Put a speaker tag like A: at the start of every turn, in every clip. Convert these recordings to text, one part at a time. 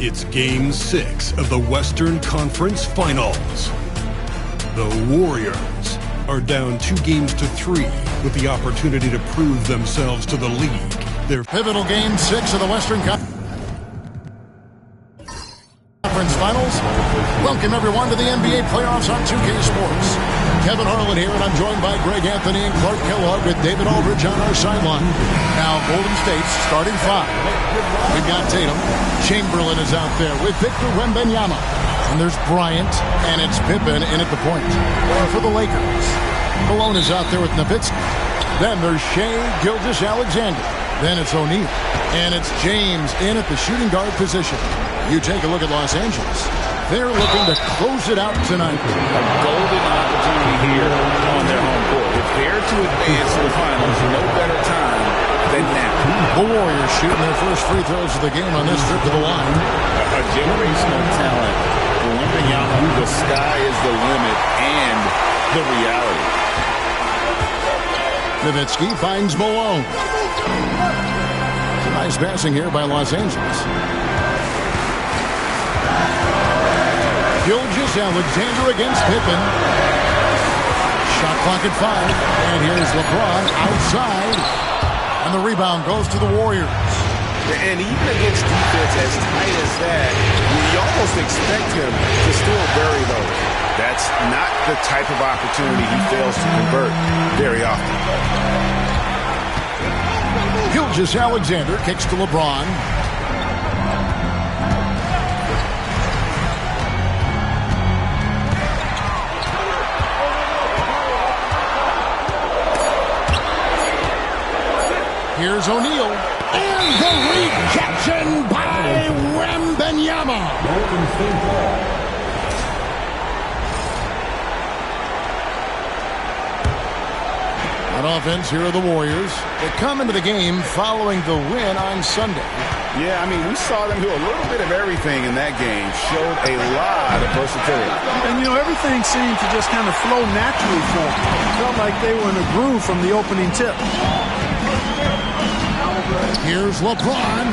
A: It's Game 6 of the Western Conference Finals. The Warriors are down 2-3 with the opportunity to prove themselves to the league. Their
B: pivotal Game 6 of the Western Conference Finals. Welcome, everyone, to the NBA playoffs on 2K Sports. Kevin Harlan here, and I'm joined by Greg Anthony and Clark Kellogg with David Aldridge on our sideline. Now, Golden State's starting five. We've got Tatum. Chamberlain is out there with Victor Wembanyama. And there's Bryant, and it's Pippen in at the point for the Lakers. Malone is out there with Nowitzki. Then there's Shai Gilgeous-Alexander. Then it's O'Neal. And it's James in at the shooting guard position. You take a look at Los Angeles. They're looking to close it out tonight.
C: A golden opportunity here on their home court. If they're to advance to the finals, no better time than now.
B: The Warriors shooting their first free throws of the game on this trip to the line.
C: A generational talent. Wembanyama, the sky is the limit and the reality.
B: Nowitzki finds Malone. Some nice passing here by Los Angeles. Gilgeous-Alexander against Pippen. Shot clock at 5. And here's LeBron outside. And the rebound goes to the Warriors.
C: And even against defense as tight as that, you almost expect him to still bury those. That's not the type of opportunity he fails to convert very often.
B: Gilgeous-Alexander kicks to LeBron. Here's O'Neal. And the rejection by Wembanyama. On offense, here are the Warriors. They come into the game following the win on Sunday.
C: Yeah, I mean, we saw them do a little bit of everything in that game. Showed a lot of versatility.
D: And, you know, everything seemed to just kind of flow naturally for them. Felt like they were in a groove from the opening tip.
B: Here's LeBron.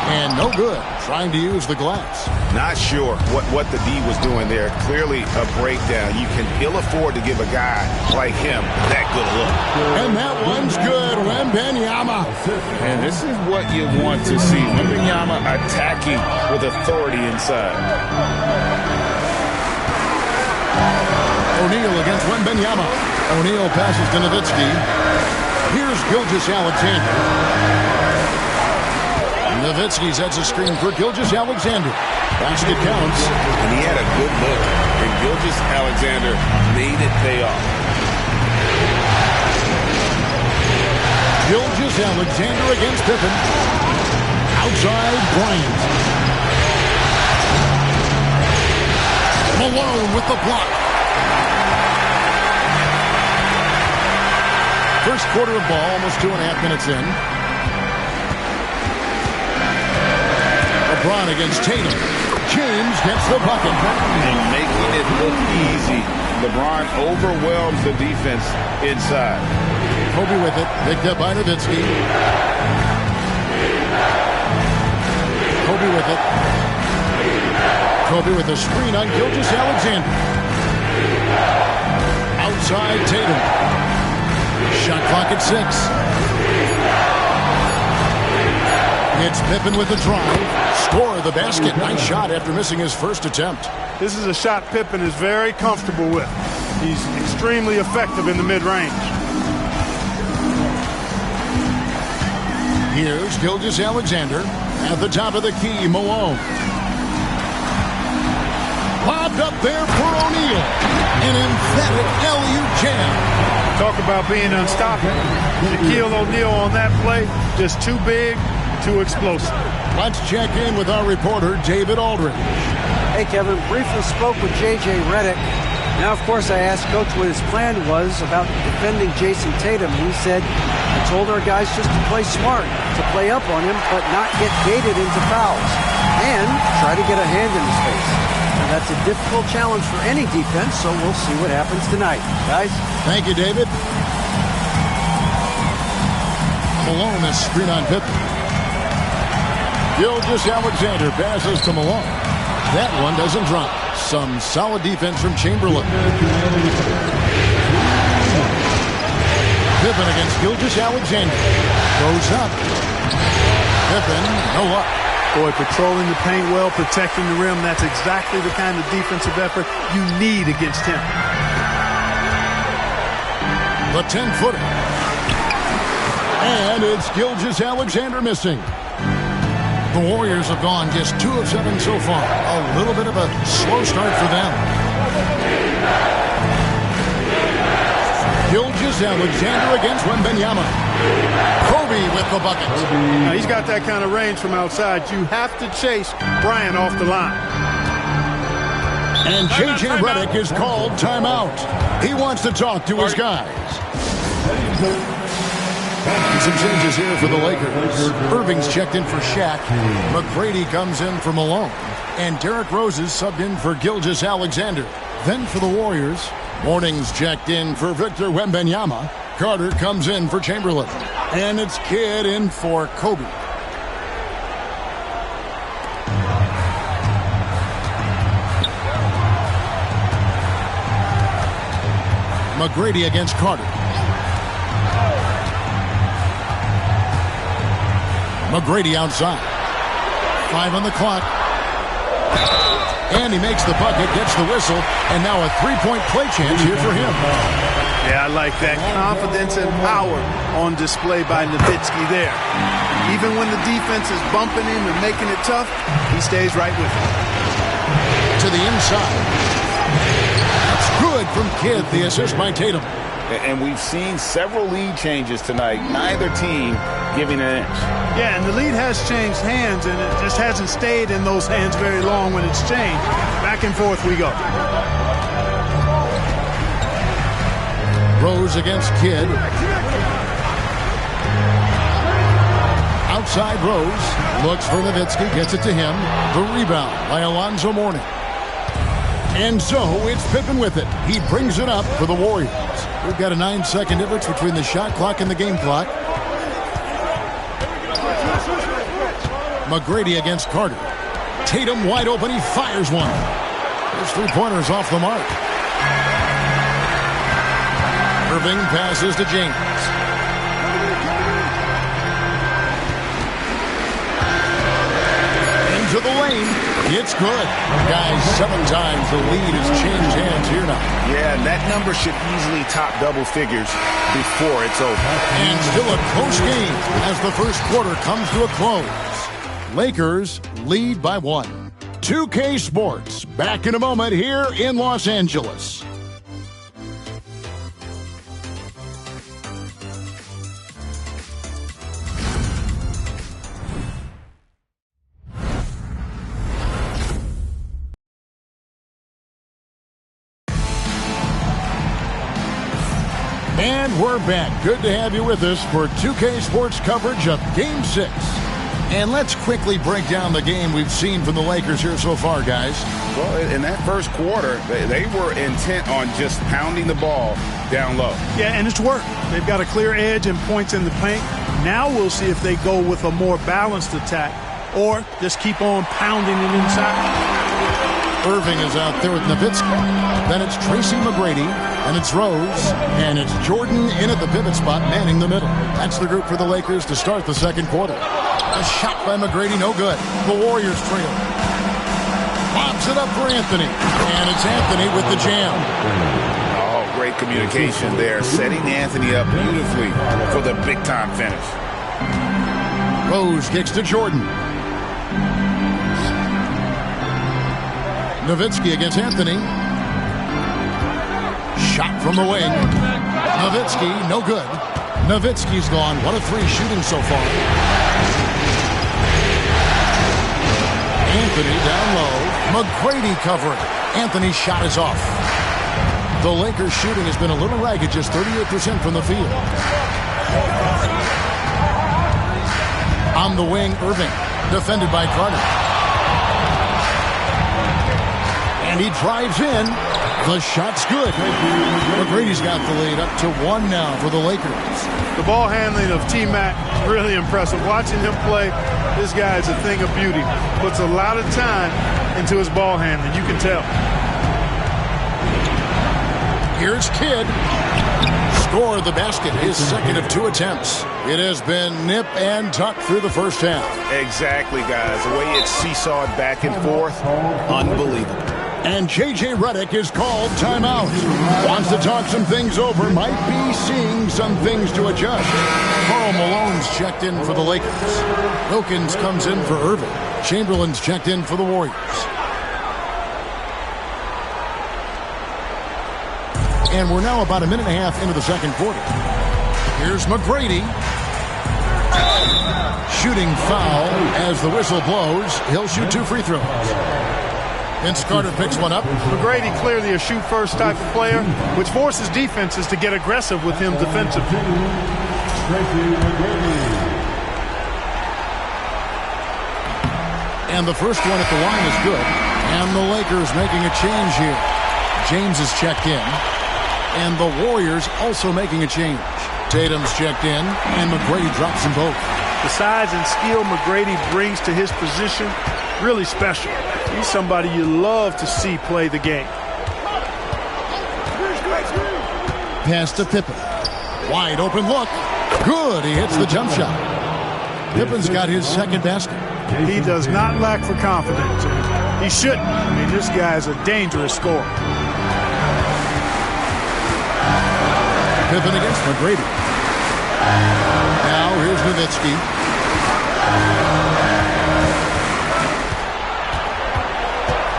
B: And no good. Trying to use the glass.
C: Not sure what the D was doing there. Clearly a breakdown. You can ill afford to give a guy like him that good look.
B: And that one's good. Wembanyama.
C: And this is what you want to see. Wembanyama attacking with authority inside.
B: O'Neal against Wembanyama. O'Neal passes to Nowitzki. Here's Gilgeous-Alexander. Nowitzki sets a screen for Gilgeous-Alexander. Basket counts.
C: And he had a good look. And Gilgeous-Alexander made it pay off.
B: Gilgeous-Alexander against Pippen. Outside Bryant. Malone with the block. First quarter of ball, almost 2.5 minutes in. LeBron against Tatum. James gets the bucket.
C: And making it look easy. LeBron overwhelms the defense inside.
B: Kobe with it. Picked up by Nowitzki. Kobe with it. Kobe with a screen on Gilgeous-Alexander. Outside Tatum. Shot clock at 6. It's Pippen with the drive. Score the basket. Nice shot after missing his first attempt.
D: This is a shot Pippen is very comfortable with. He's extremely effective in the mid-range.
B: Here's Gilgeous-Alexander. At the top of the key, Malone. Lobbed up there for O'Neal. An emphatic LU jam.
D: Talk about being unstoppable. Shaquille O'Neal on that play, just too big, too explosive.
B: Let's check in with our reporter, David Aldridge.
E: Hey, Kevin. Briefly spoke with J.J. Redick. Now, of course, I asked Coach what his plan was about defending Jason Tatum. He said, I told our guys just to play smart, to play up on him, but not get baited into fouls, and try to get a hand in his face. Now, that's a difficult challenge for any defense, so we'll see what happens tonight. Guys?
B: Thank you, David. Malone, a screen on Pippen. Gilgeous-Alexander passes to Malone. That one doesn't drop. Some solid defense from Chamberlain. Pippen against Gilgeous-Alexander. Goes up. Pippen, no luck.
D: Boy, patrolling the paint well, protecting the rim. That's exactly the kind of defensive effort you need against him.
B: The 10-footer. And it's Gilgeous-Alexander missing. The Warriors have gone just 2 of 7 so far. A little bit of a slow start for them. Gilgeous-Alexander against Wembanyama. Kobe with the bucket.
D: Now, he's got that kind of range from outside. You have to chase Bryant off the line.
B: And J.J. Redick is called timeout. He wants to talk to his guys. Some changes here for the Lakers. Irving's checked in for Shaq. McGrady comes in for Malone. And Derrick Rose is subbed in for Gilgeous-Alexander. Then for the Warriors, Morning's checked in for Victor Wembanyama. Carter comes in for Chamberlain. And it's Kidd in for Kobe. McGrady against Carter. McGrady outside. 5 on the clock. And he makes the bucket, gets the whistle, and now a three-point play chance here for him.
D: Yeah, I like that. Confidence and power on display by Nowitzki there. Even when the defense is bumping him and making it tough, he stays right with it.
B: To the inside. That's good from Kidd, the assist by Tatum.
C: And we've seen several lead changes tonight. Neither team giving an inch.
D: Yeah, and the lead has changed hands, and it just hasn't stayed in those hands very long when it's changed. Back and forth we go.
B: Rose against Kidd. Outside Rose. Looks for Nowitzki, gets it to him. The rebound by Alonzo Mourning. And so it's Pippen with it. He brings it up for the Warriors. We've got a 9-second difference between the shot clock and the game clock. McGrady against Carter. Tatum wide open. He fires one. His three-pointers off the mark. Irving passes to James. Into the lane. It's good. Guys, 7 times the lead has changed hands here now.
C: Yeah, and that number should easily top double figures before it's over.
B: And still a close game as the first quarter comes to a close. Lakers lead by 1. 2K Sports back in a moment here in Los Angeles. And we're back. Good to have you with us for 2K Sports coverage of Game 6. And let's quickly break down the game we've seen from the Lakers here so far, guys.
C: Well, in that first quarter, they were intent on just pounding the ball down low.
D: Yeah, and it's worked. They've got a clear edge and points in the paint. Now we'll see if they go with a more balanced attack or just keep on pounding it inside.
B: Irving is out there with Nowitzki. Then it's Tracy McGrady, and it's Rose, and it's Jordan in at the pivot spot, manning the middle. That's the group for the Lakers to start the second quarter. A shot by McGrady, no good. The Warriors trail. Lobs it up for Anthony, and it's Anthony with the jam.
C: Oh, great communication there, setting Anthony up beautifully for the big-time finish.
B: Rose kicks to Jordan. Nowitzki against Anthony. Shot from the wing. Nowitzki, no good. Nowitzki's gone 1 of 3 shooting so far. Anthony down low. McGrady covering. Anthony's shot is off. The Lakers shooting has been a little ragged, just 38% from the field. On the wing, Irving, defended by Carter. And he drives in, The shot's good. McGrady's got the lead up to 1 now for the Lakers.
D: The ball handling of T-Mac, really impressive. Watching him play, this guy is a thing of beauty. Puts a lot of time into his ball handling, you can tell.
B: Here's Kidd. Scored the basket, his second of 2 attempts. It has been nip and tuck through the first half.
C: Exactly, guys. The way it's seesawed back and forth, unbelievable.
B: And J.J. Redick is called timeout. Wants to talk some things over. Might be seeing some things to adjust. Karl Malone's checked in for the Lakers. Wilkins comes in for Irving. Chamberlain's checked in for the Warriors. And we're now about a minute and a half into the second quarter. Here's McGrady. Shooting foul as the whistle blows. He'll shoot 2 free throws. Vince Carter picks one up.
D: McGrady clearly a shoot-first type of player, which forces defenses to get aggressive with him defensively.
B: And the first one at the line is good. And the Lakers making a change here. James is checked in. And the Warriors also making a change. Tatum's checked in, and McGrady drops them both.
D: The size and skill McGrady brings to his position, really special. He's somebody you love to see play the game.
B: Pass to Pippen. Wide open look. Good, he hits the jump shot. Pippen's got his second basket.
D: He does not lack for confidence. He shouldn't. I mean, this guy's a dangerous scorer.
B: Pippen against McGrady. Now here's Nowitzki.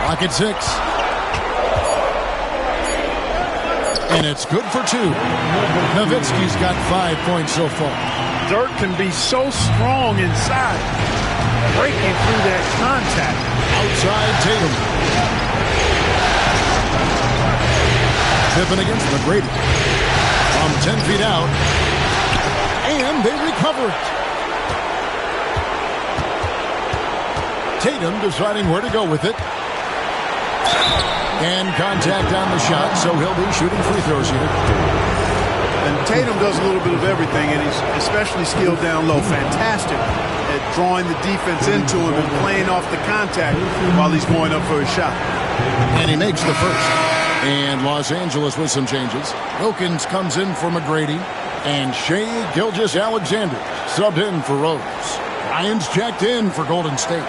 B: Clock at 6. And it's good for 2. Nowitzki's got 5 points so far.
D: Dirk can be so strong inside, breaking through that contact.
B: Outside Tatum. Pippen against McGrady. From 10 feet out. And they recover it. Tatum deciding where to go with it. And contact on the shot, so he'll be shooting free throws here.
D: And Tatum does a little bit of everything, and he's especially skilled down low. Fantastic at drawing the defense into him and playing off the contact while he's going up for his shot.
B: And he makes the first. And Los Angeles with some changes. Wilkins comes in for McGrady. And Shai Gilgeous-Alexander subbed in for Rose. Ryan's checked in for Golden State.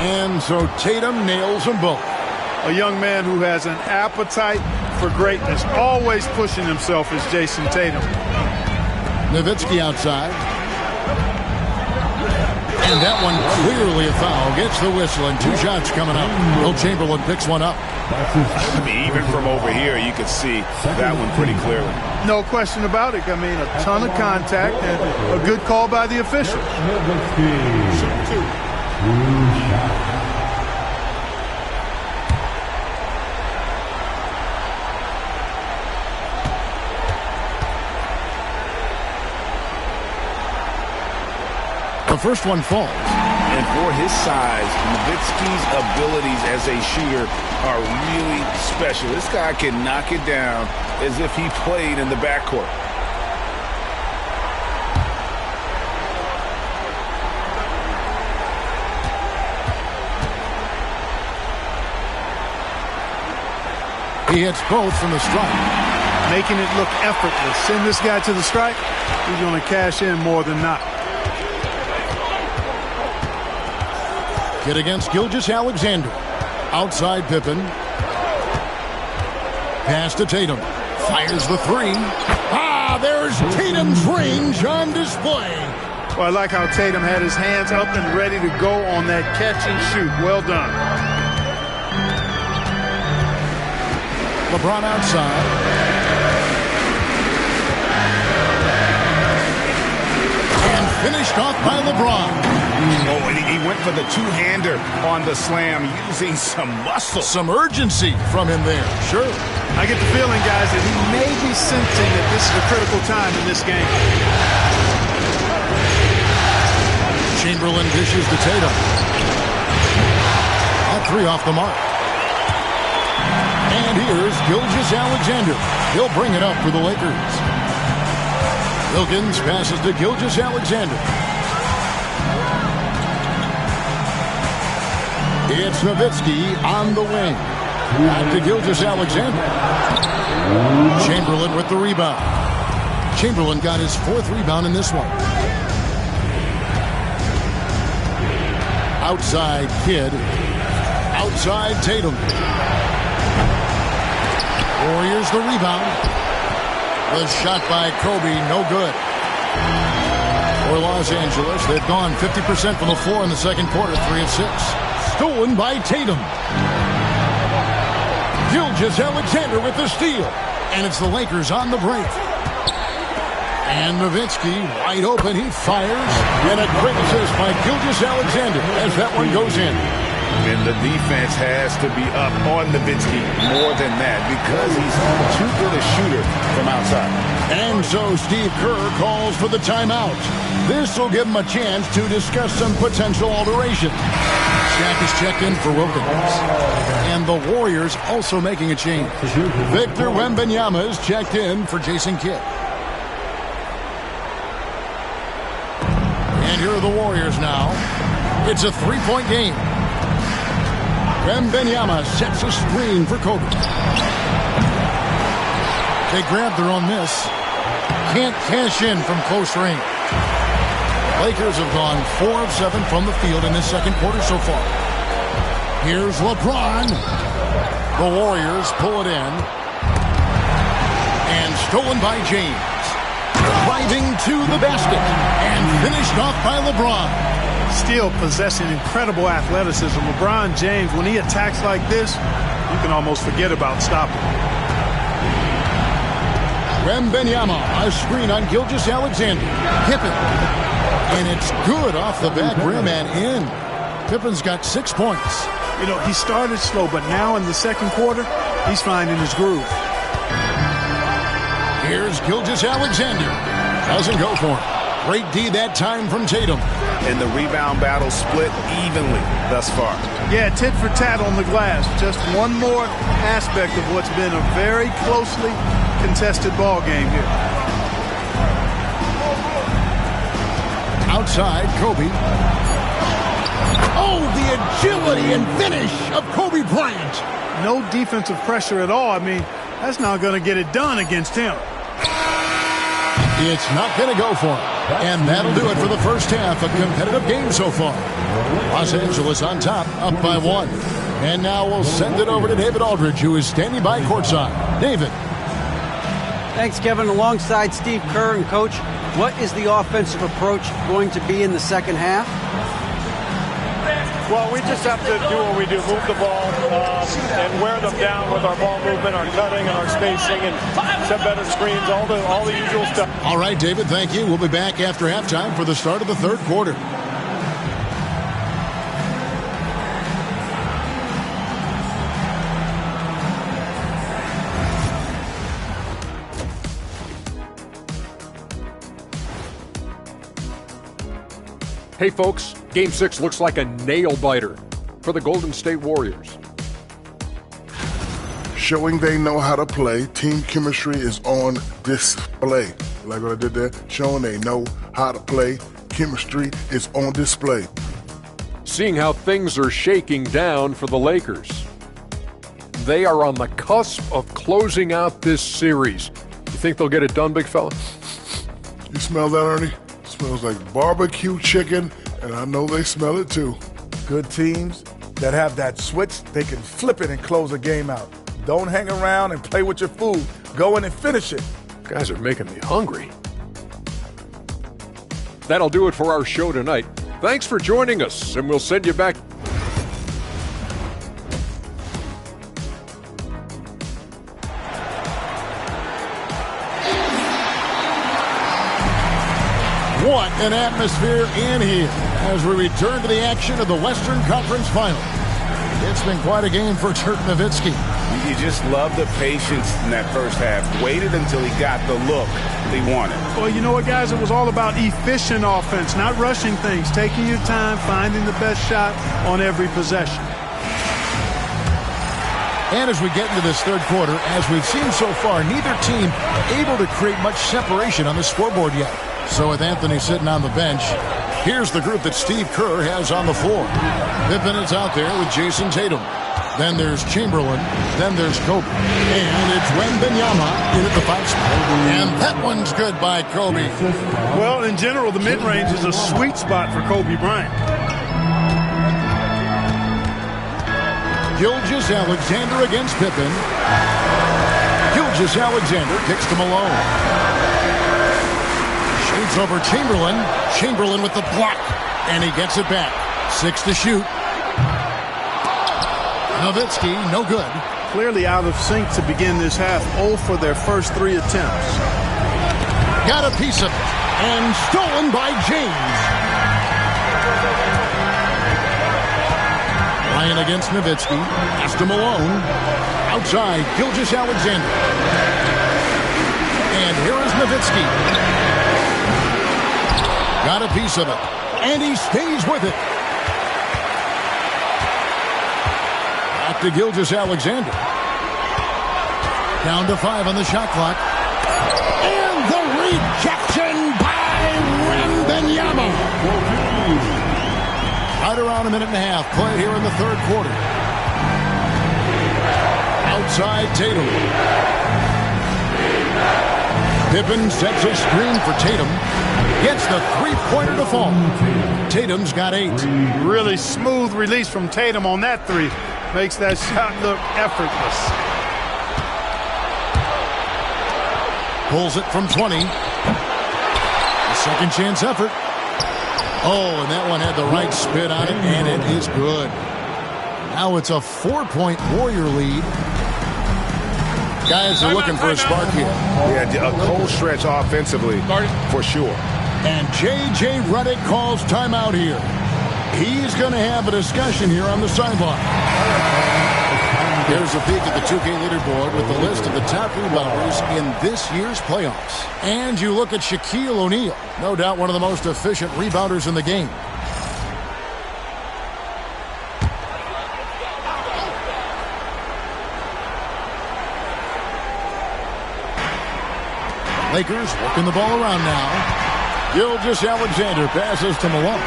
B: And so Tatum nails them both.
D: A young man who has an appetite for greatness, always pushing himself, is Jason Tatum.
B: Nowitzki outside. And that one clearly a foul. Gets the whistle and 2 shots coming up. Will Chamberlain picks one up.
C: I mean, even from over here, you could see that one pretty clearly.
D: No question about it. I mean, a ton of contact and a good call by the official.
B: The first one falls.
C: And for his size, Nowitzki's abilities as a shooter are really special. This guy can knock it down as if he played in the backcourt.
B: He hits both from the strike.
D: Making it look effortless. Send this guy to the strike, he's going to cash in more than not.
B: Kidd against Gilgeous-Alexander. Outside Pippen. Pass to Tatum. Fires the 3. Ah, there's Tatum's range on display.
D: Well, I like how Tatum had his hands up and ready to go on that catch and shoot. Well done.
B: LeBron outside. And finished off by LeBron.
C: Oh, and he went for the two-hander on the slam, using some muscle.
B: Some urgency from him there. Sure.
D: I get the feeling, guys, that he may be sensing that this is a critical time in this game.
B: Chamberlain dishes to Tatum. At 3 off the mark. And here's Gilgeous-Alexander. He'll bring it up for the Lakers. Wilkins passes to Gilgeous-Alexander. It's Nowitzki on the wing. Back to Gilgeous-Alexander. Chamberlain with the rebound. Chamberlain got his 4th rebound in this one. Outside Kidd. Outside Tatum. Warriors the rebound. The shot by Kobe, no good. For Los Angeles, they've gone 50% from the floor in the second quarter, 3 of 6. Stolen by Tatum. Gilgeous-Alexander with the steal. And it's the Lakers on the break. And Nowitzki wide open. He fires. And a quick assist by Gilgeous-Alexander as that one goes in.
C: And the defense has to be up on Nowitzki more than that because he's too good a shooter from outside.
B: And so Steve Kerr calls for the timeout. This will give him a chance to discuss some potential alteration. Shaq is checked in for Wilkins. And the Warriors also making a change. Victor Wembanyama is checked in for Jason Kidd. And here are the Warriors now. It's a 3-point game. Wembanyama sets a screen for Kobe. They grab their own miss. Can't cash in from close range. Lakers have gone 4 of 7 from the field in this second quarter so far. Here's LeBron. The Warriors pull it in. And stolen by James. Driving to the basket. And finished off by LeBron.
D: Still possessing incredible athleticism. LeBron James, when he attacks like this, you can almost forget about stopping.
B: Wembanyama, a screen on Gilgeous-Alexander. Pippen. And it's good off the back rim and in. Pippen's got 6 points.
D: You know, he started slow, but now in the second quarter, he's finding his groove.
B: Here's Gilgeous-Alexander. Doesn't go for it. Great D that time from Tatum.
C: And the rebound battle split evenly thus far.
D: Yeah, tit for tat on the glass. Just one more aspect of what's been a very closely contested ball game here.
B: Outside, Kobe. Oh, the agility and finish of Kobe Bryant.
D: No defensive pressure at all. I mean, that's not going to get it done against him.
B: It's not going to go for him. And that'll do it for the first half. A competitive game so far. Los Angeles on top, up by 1. And now we'll send it over to David Aldridge, who is standing by courtside. David.
E: Thanks, Kevin. Alongside Steve Kerr and Coach, what is the offensive approach going to be in the second half?
F: Well, we just have to do what we do, move the ball and wear them down with our ball movement, our cutting, and our spacing, and set better screens, all the usual stuff.
B: All right, David, thank you. We'll be back after halftime for the start of the third quarter.
G: Hey folks, Game 6 looks like a nail-biter for the Golden State Warriors.
H: Showing they know how to play, team chemistry is on display. Like what I did there, showing they know how to play, chemistry is on display.
G: Seeing how things are shaking down for the Lakers. They are on the cusp of closing out this series. You think they'll get it done, big fella?
H: You smell that, Ernie? Smells like barbecue chicken, and I know they smell it too.
I: Good teams that have that switch, they can flip it and close a game out. Don't hang around and play with your food. Go in and finish it.
G: Guys are making me hungry. That'll do it for our show tonight. Thanks for joining us, and we'll send you back.
B: What an atmosphere in here. as we return to the action of the Western Conference Final. It's been quite a game for Dirk Nowitzki.
C: You just love the patience in that first half. Waited until he got the look he wanted.
D: Well, you know what, guys? It was all about efficient offense, not rushing things, taking your time, finding the best shot on every possession.
B: And as we get into this third quarter, as we've seen so far, neither team able to create much separation on the scoreboard yet. So with Anthony sitting on the bench, here's the group that Steve Kerr has on the floor. Pippen is out there with Jason Tatum. Then there's Chamberlain. Then there's Kobe. And it's Wembanyama in at the 5 spot. And that one's good by Kobe.
D: Well, in general, the mid-range is a sweet spot for Kobe Bryant.
B: Gilgeous-Alexander against Pippen. Gilgeous-Alexander kicks to Malone. Shades over Chamberlain. Chamberlain with the block. And he gets it back. 6 to shoot. Nowitzki, no good.
D: Clearly out of sync to begin this half. 0 for their first 3 attempts.
B: Got a piece of it. And stolen by James. Ryan against Nowitzki. Pass to Malone. Outside, Gilgeous-Alexander. And here is Nowitzki. Got a piece of it. And he stays with it. Back to Gilgeous-Alexander. Down to 5 on the shot clock. And the rejection by Wembanyama. Right around a minute and a half played here in the third quarter. Outside Tatum. Pippen sets a screen for Tatum. Gets the three-pointer to fall. Tatum's got 8.
D: Really smooth release from Tatum on that 3. Makes that shot look effortless.
B: Pulls it from 20. A second chance effort. Oh, and that one had the right spin on it, and it is good. Now it's a 4-point Warrior lead. Guys are looking for a spark here.
C: Yeah, a cold stretch offensively, for sure.
B: And J.J. Redick calls timeout here. He's going to have a discussion here on the sideline. Here's a peek at the 2K leaderboard with the list of the top rebounders in this year's playoffs. And you look at Shaquille O'Neal, no doubt one of the most efficient rebounders in the game. Lakers working the ball around now. Gilgeous-Alexander passes to Malone.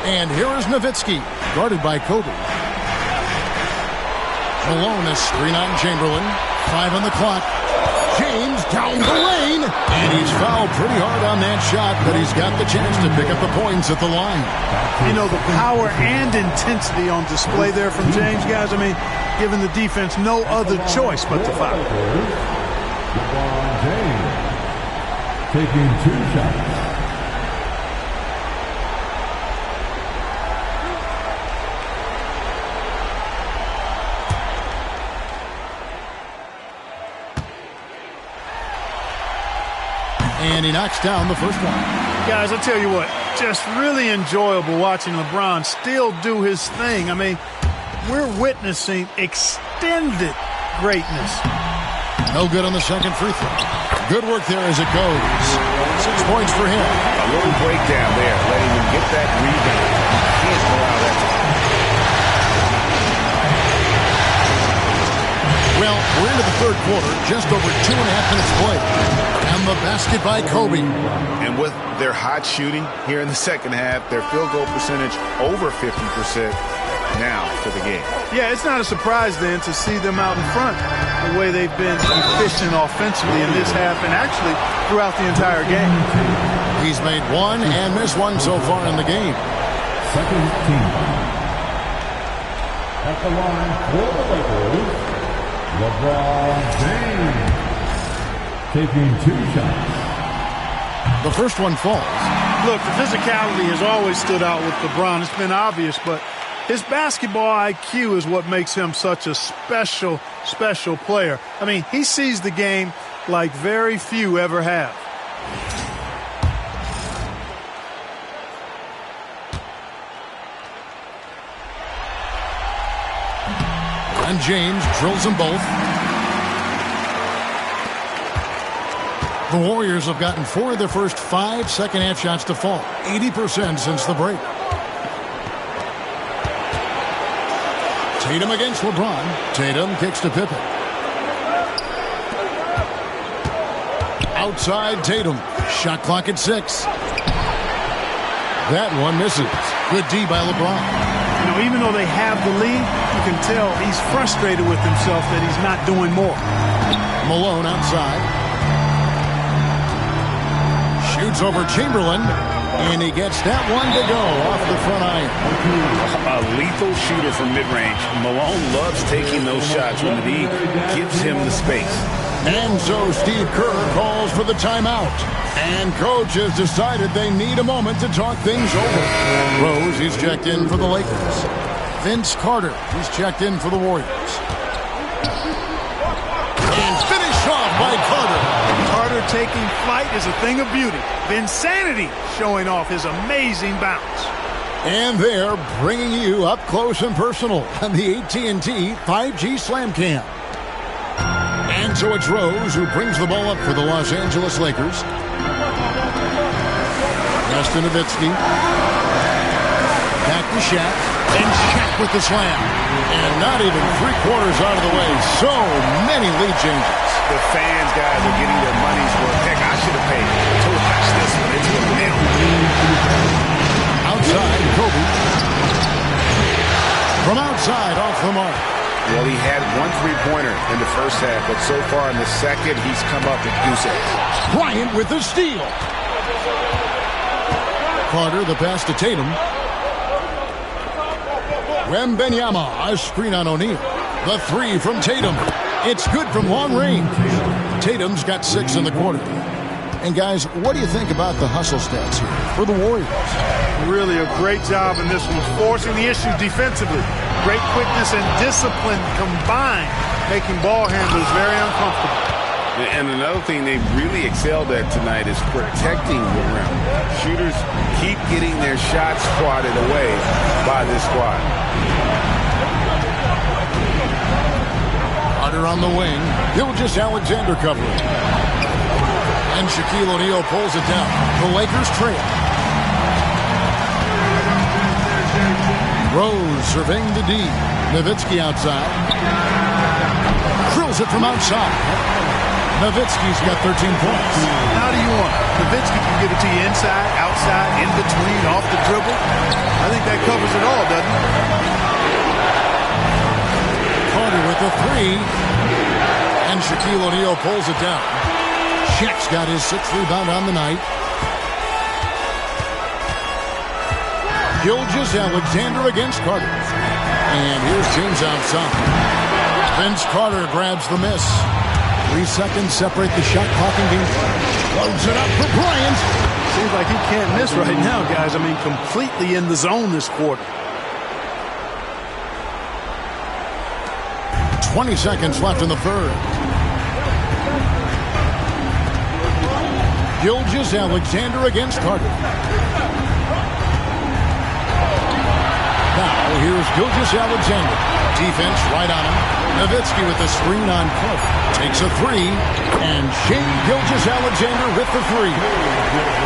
B: And here is Nowitzki, guarded by Kobe. Malone is screen on Chamberlain. 5 on the clock. James down the lane. And he's fouled pretty hard on that shot, but he's got the chance to pick up the points at the line.
D: You know, the power and intensity on display there from James, guys. I mean, giving the defense no other choice but to foul.
J: LeBron James taking 2 shots.
B: And he knocks down the first one.
D: Guys, I tell you what, just really enjoyable watching LeBron still do his thing. I mean, we're witnessing extended greatness.
B: No good on the second free throw. Good work there as it goes. 6 points for him.
C: A little breakdown there, letting him get that rebound. Can't allow that to happen.
B: Well, we're into the third quarter, just over 2.5 minutes played. And the basket by Kobe.
C: And with their hot shooting here in the second half, their field goal percentage over 50% now for the game.
D: Yeah, it's not a surprise then to see them out in front the way they've been efficient offensively in this half and actually throughout the entire game.
B: He's made 1 and missed 1 so far in the game.
J: Second team. At the line for the Lakers, LeBron James taking 2 shots.
B: The first one falls.
D: Look, the physicality has always stood out with LeBron. It's been obvious, but his basketball IQ is what makes him such a special player. I mean, he sees the game like very few ever have.
B: And James drills them both. The Warriors have gotten 4 of their first 5 second-half shots to fall. 80% since the break. Tatum against LeBron. Tatum kicks to Pippen. Outside Tatum. Shot clock at 6. That one misses. Good D by LeBron.
D: You know, even though they have the lead, you can tell he's frustrated with himself that he's not doing more.
B: Malone outside. Shoots over Chamberlain, and he gets that one to go off the front iron.
C: A lethal shooter from mid-range. Malone loves taking those shots when the D gives him the space.
B: And so Steve Kerr calls for the timeout. And coach has decided they need a moment to talk things over. Rose, he's checked in for the Lakers. Vince Carter, he's checked in for the Warriors. And finished off by Carter.
D: Carter taking flight is a thing of beauty. Vinsanity showing off his amazing bounce.
B: And they're bringing you up close and personal on the AT&T 5G Slam Cam. And so it's Rose who brings the ball up for the Los Angeles Lakers. Pass to Nowitzki. Back to Shaq. And Shaq with the slam. And not even 3/4 out of the way. So many lead changes.
C: The fans, guys, are getting their money's worth. Heck, I should have paid to watch this one. It's with them.
B: Outside, Kobe. From outside, off the mark.
C: Well, he had 1 3-pointer in the first half, but so far in the second, he's come up with goose eggs.
B: Bryant with the steal. Carter, the pass to Tatum. Wembanyama, a screen on O'Neal. The 3 from Tatum. It's good from long range. Tatum's got 6 in the quarter. And guys, what do you think about the hustle stats here for the Warriors?
D: Really a great job in this one, forcing the issue defensively. Great quickness and discipline combined, making ball handlers very uncomfortable.
C: And another thing they really excelled at tonight is protecting the rim. Shooters keep getting their shots swatted away by this squad.
B: Carter on the wing. Gilgeous-Alexander covering. And Shaquille O'Neal pulls it down. The Lakers trail. Rose surveying the D. Nowitzki outside. Drills it from outside. Nowitzki's got 13 points.
D: How do you want it? Nowitzki can get it to you inside, outside, in between, off the dribble. I think that covers it all, doesn't it?
B: Carter with the 3. And Shaquille O'Neal pulls it down. Shaq's got his 6th rebound on the night. Gilgeous-Alexander against Carter. And here's James outside. Vince Carter grabs the miss. 3 seconds separate the shot clock and game. Loads it up for Bryant.
D: Seems like he can't miss right now, guys. I mean, completely in the zone this quarter.
B: 20 seconds left in the third. Gilgeous-Alexander against Carter. Now here's Gilgeous-Alexander. Defense right on him. Nowitzki with the screen on Carter. Takes a 3. And Shai Gilgeous-Alexander with the 3.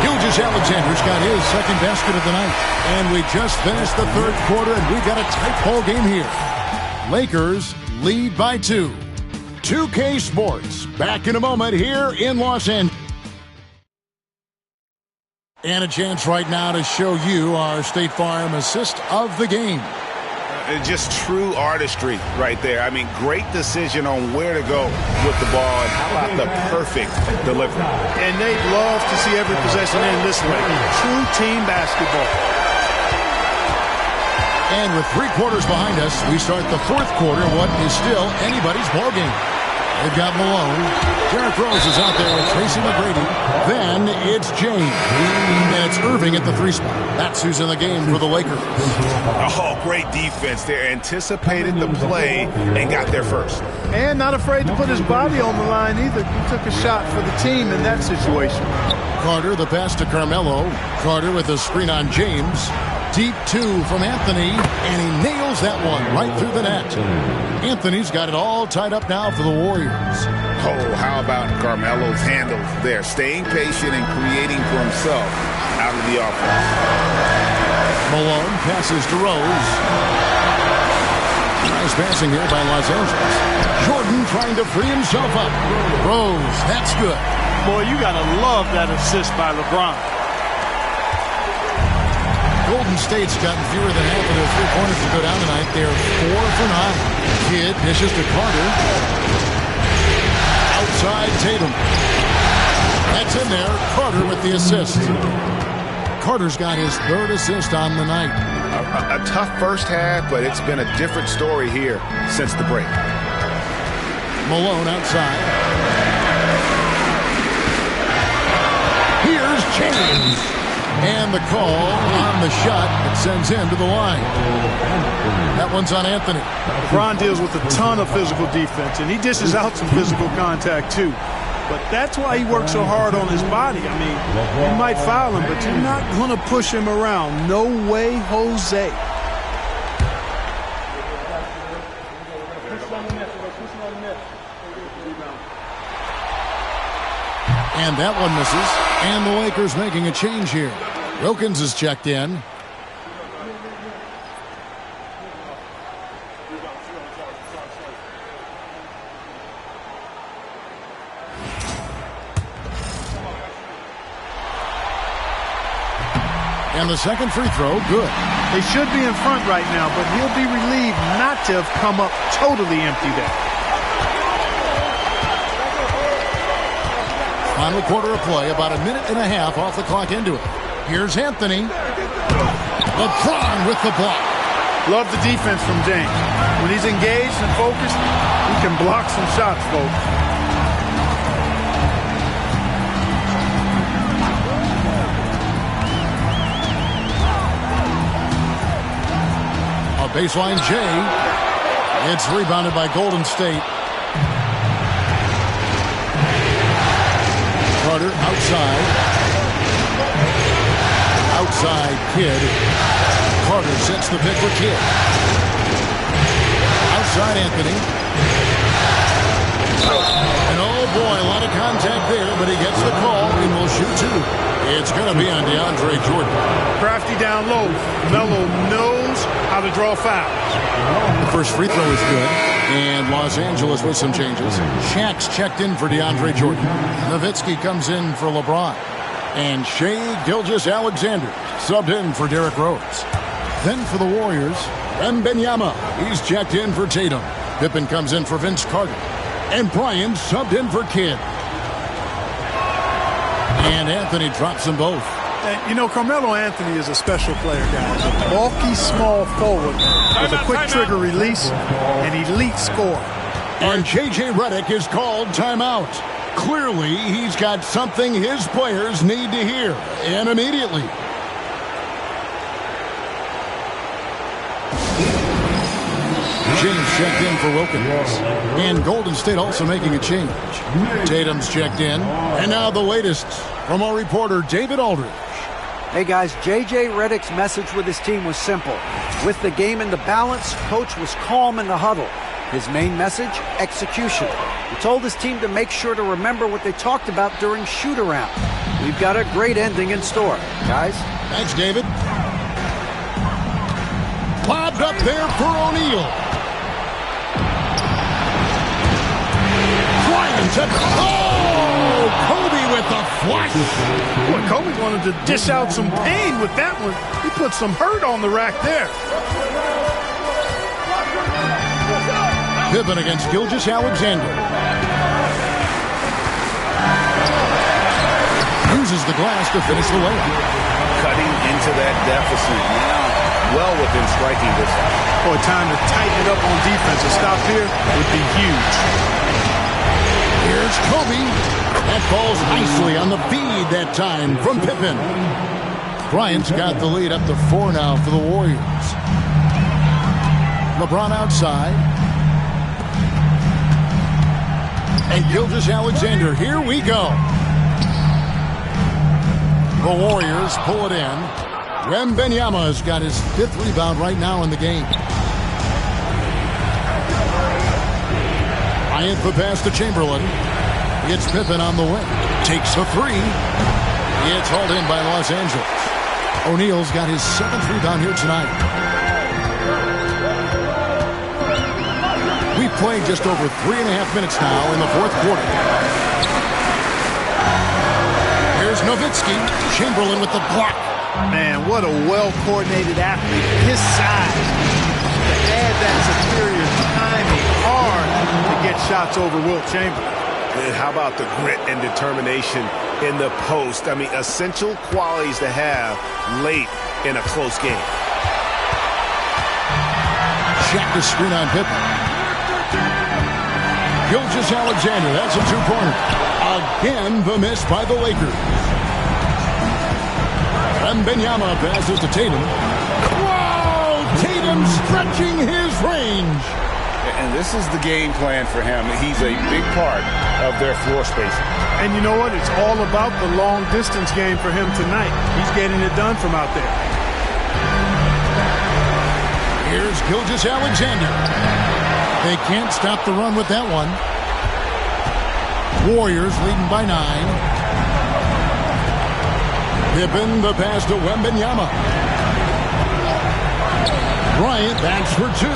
B: Gilgeous-Alexander's got his 2nd basket of the night. And we just finished the 3rd quarter, and we've got a tight ball game here. Lakers lead by 2. 2K Sports back in a moment here in Los Angeles. And a chance right now to show you our State Farm assist of the game.
C: Just true artistry right there. I mean, great decision on where to go with the ball, and how about the perfect delivery.
D: And they love to see every possession end this way. True team basketball.
B: And with 3 quarters behind us, we start the 4th quarter, what is still anybody's ball game. They've got Malone. Derrick Rose is out there with Tracy McGrady. Then it's James. And it's Irving at the 3 spot. That's who's in the game for the Lakers.
C: Oh, great defense there. Anticipated the play and got there first.
D: And not afraid to put his body on the line either. He took a shot for the team in that situation.
B: Carter, the pass to Carmelo. Carter with a screen on James. Deep two from Anthony, and he nails that one right through the net. Anthony's got it all tied up now for the Warriors.
C: Oh, how about Carmelo's handle there? Staying patient and creating for himself out of the offense.
B: Malone passes to Rose. Nice passing here by Los Angeles. Jordan trying to free himself up. Rose, that's good.
D: Boy, you got to love that assist by LeBron.
B: Golden State's gotten fewer than half of their three-pointers to go down tonight. They're 4 for 9. Kidd dishes to Carter. Outside Tatum. That's in there. Carter with the assist. Carter's got his 3rd assist on the night.
C: A tough first half, but it's been a different story here since the break.
B: Malone outside. Here's James. And the call on the shot that sends him to the line. That one's on Anthony.
D: LeBron deals with a ton of physical defense, and he dishes out some physical contact too. But that's why he works so hard on his body. I mean, you might foul him, but you're not going to push him around. No way, Jose.
B: And that one misses. And the Lakers making a change here. Wilkins is checked in. And the second free throw, good.
D: They should be in front right now, but he'll be relieved not to have come up totally empty there.
B: Final quarter of play, about a minute and a half off the clock into it. Here's Anthony. LeBron with the block.
D: Love the defense from James. When he's engaged and focused, he can block some shots, folks.
B: A baseline J. It's rebounded by Golden State. Carter outside. Outside Kidd. Carter sets the pick for Kidd. Outside Anthony. And oh boy, a lot of contact there, but he gets the call and will shoot two. It's going to be on DeAndre Jordan.
D: Crafty down low. Melo knows how to draw fouls.
B: The first free throw is good. And Los Angeles with some changes. Shaq's checked in for DeAndre Jordan. Nowitzki comes in for LeBron. And Shai Gilgeous-Alexander subbed in for Derrick Rose. Then for the Warriors, Wembanyama. He's checked in for Tatum. Pippen comes in for Vince Carter. And Bryant subbed in for Kidd. And Anthony drops them both.
D: And, you know, Carmelo Anthony is a special player, guys. A bulky, small forward with a quick trigger release, an elite scorer.
B: And J.J. Redick is called timeout. Clearly, he's got something his players need to hear, and immediately. James checked in for Wilkins. And Golden State also making a change. Tatum's checked in. And now the latest from our reporter, David Aldridge.
E: Hey guys, J.J. Redick's message with his team was simple. With the game in the balance, coach was calm in the huddle. His main message, execution. He told his team to make sure to remember what they talked about during shoot-around. We've got a great ending in store, guys.
B: Thanks, David. Lobbed up there for O'Neal. Oh, Kobe with the flush.
D: Boy, Kobe wanted to dish out some pain with that one. He put some hurt on the rack there.
B: Pippen against Gilgeous-Alexander. Uses the glass to finish the layup.
C: Cutting into that deficit now. Well within striking distance.
D: Boy, time to tighten it up on defense. A stop here would be huge.
B: Here's Kobe. That falls nicely on the feed that time from Pippen. Bryant's got the lead up to 4 now for the Warriors. LeBron outside. And Gilgeous-Alexander, here we go. The Warriors pull it in. Wembanyama has got his 5th rebound right now in the game. Bryant the pass to Chamberlain. It's Pippen on the wing. Takes a 3. It's hauled in by Los Angeles. O'Neal's got his 7th rebound here tonight. We've played just over 3.5 minutes now in the 4th quarter. Here's Nowitzki. Chamberlain with the block.
D: Man, what a well-coordinated athlete. His size, to add that superior timing, hard to get shots over Wilt Chamberlain.
C: And how about the grit and determination in the post? I mean, essential qualities to have late in a close game.
B: Shaq the screen on Pippen. Gilgeous-Alexander, that's a 2-pointer. Again, the miss by the Lakers. Wembanyama passes to Tatum. Whoa! Tatum stretching his range.
C: And this is the game plan for him. He's a big part of their floor spacing.
D: And you know what? It's all about the long-distance game for him tonight. He's getting it done from out there.
B: Here's Gilgeous-Alexander. They can't stop the run with that one. Warriors leading by 9. Pippen the pass to Wembanyama. Bryant backs for 2.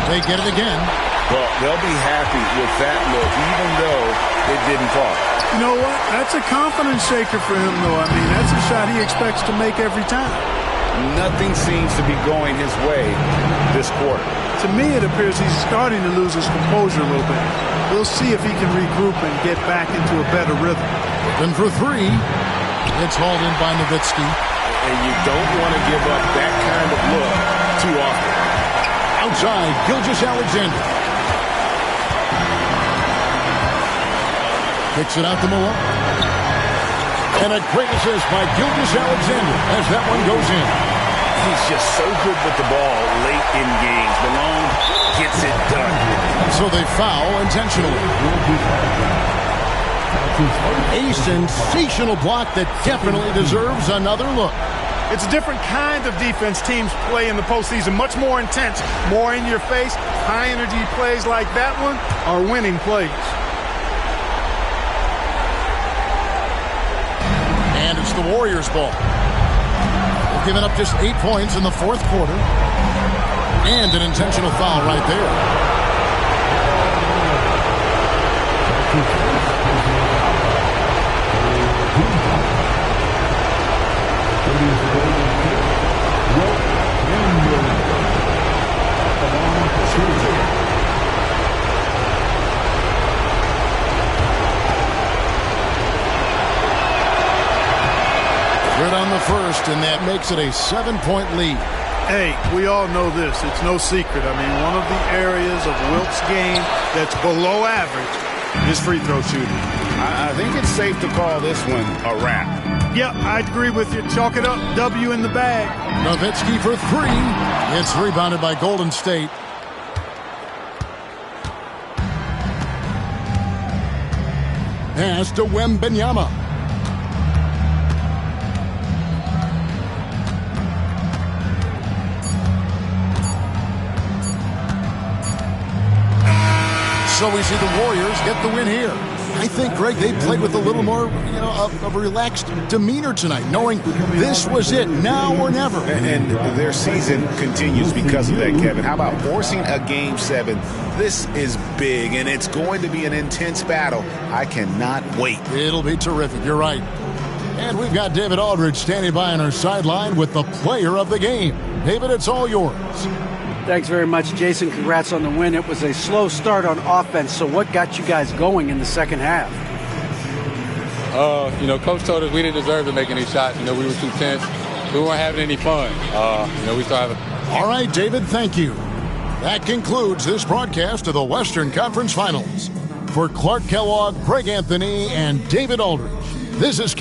B: They get it again.
C: Well, they'll be happy with that look, even though it didn't fall.
D: You know what? That's a confidence shaker for him, though. I mean, that's a shot he expects to make every time.
C: Nothing seems to be going his way this quarter.
D: To me, it appears he's starting to lose his composure a little bit. We'll see if he can regroup and get back into a better rhythm.
B: Then for 3. It's hauled in by Nowitzki.
C: And you don't want to give up that kind of look too often.
B: Outside, Gilgeous-Alexander. Kicks it out to Malone. And a great assist by Gilgeous-Alexander as that one goes in.
C: He's just so good with the ball late in games. Malone gets it done.
B: So they foul intentionally. A sensational block that definitely deserves another look.
D: It's a different kind of defense teams play in the postseason. Much more intense, more in your face. High-energy plays like that one are winning plays.
B: And it's the Warriors' ball. They've given up just 8 points in the 4th quarter. And an intentional foul right there. Good on the first, and that makes it a 7-point lead.
D: Hey, we all know this. It's no secret. I mean, one of the areas of Wilt's game that's below average is free throw shooting.
C: I think it's safe to call this one a wrap.
D: Yep, I'd agree with you. Chalk it up. W in the bag.
B: Nowitzki for 3. It's rebounded by Golden State. Pass to Wembanyama. So we see the Warriors get the win here. I think, Greg, they played with a little more, of a relaxed demeanor tonight, knowing this was it, now or never.
C: And their season continues because of that, Kevin. How about forcing a Game 7? This is big, and it's going to be an intense battle. I cannot wait.
B: It'll be terrific. You're right. And we've got David Aldridge standing by on our sideline with the player of the game. David, it's all yours.
E: Thanks very much, Jason. Congrats on the win. It was a slow start on offense, so what got you guys going in the second half?
K: Coach told us we didn't deserve to make any shots. We were too tense. We weren't having any fun. We started having...
B: All right, David, thank you. That concludes this broadcast of the Western Conference Finals. For Clark Kellogg, Greg Anthony, and David Aldridge, this is...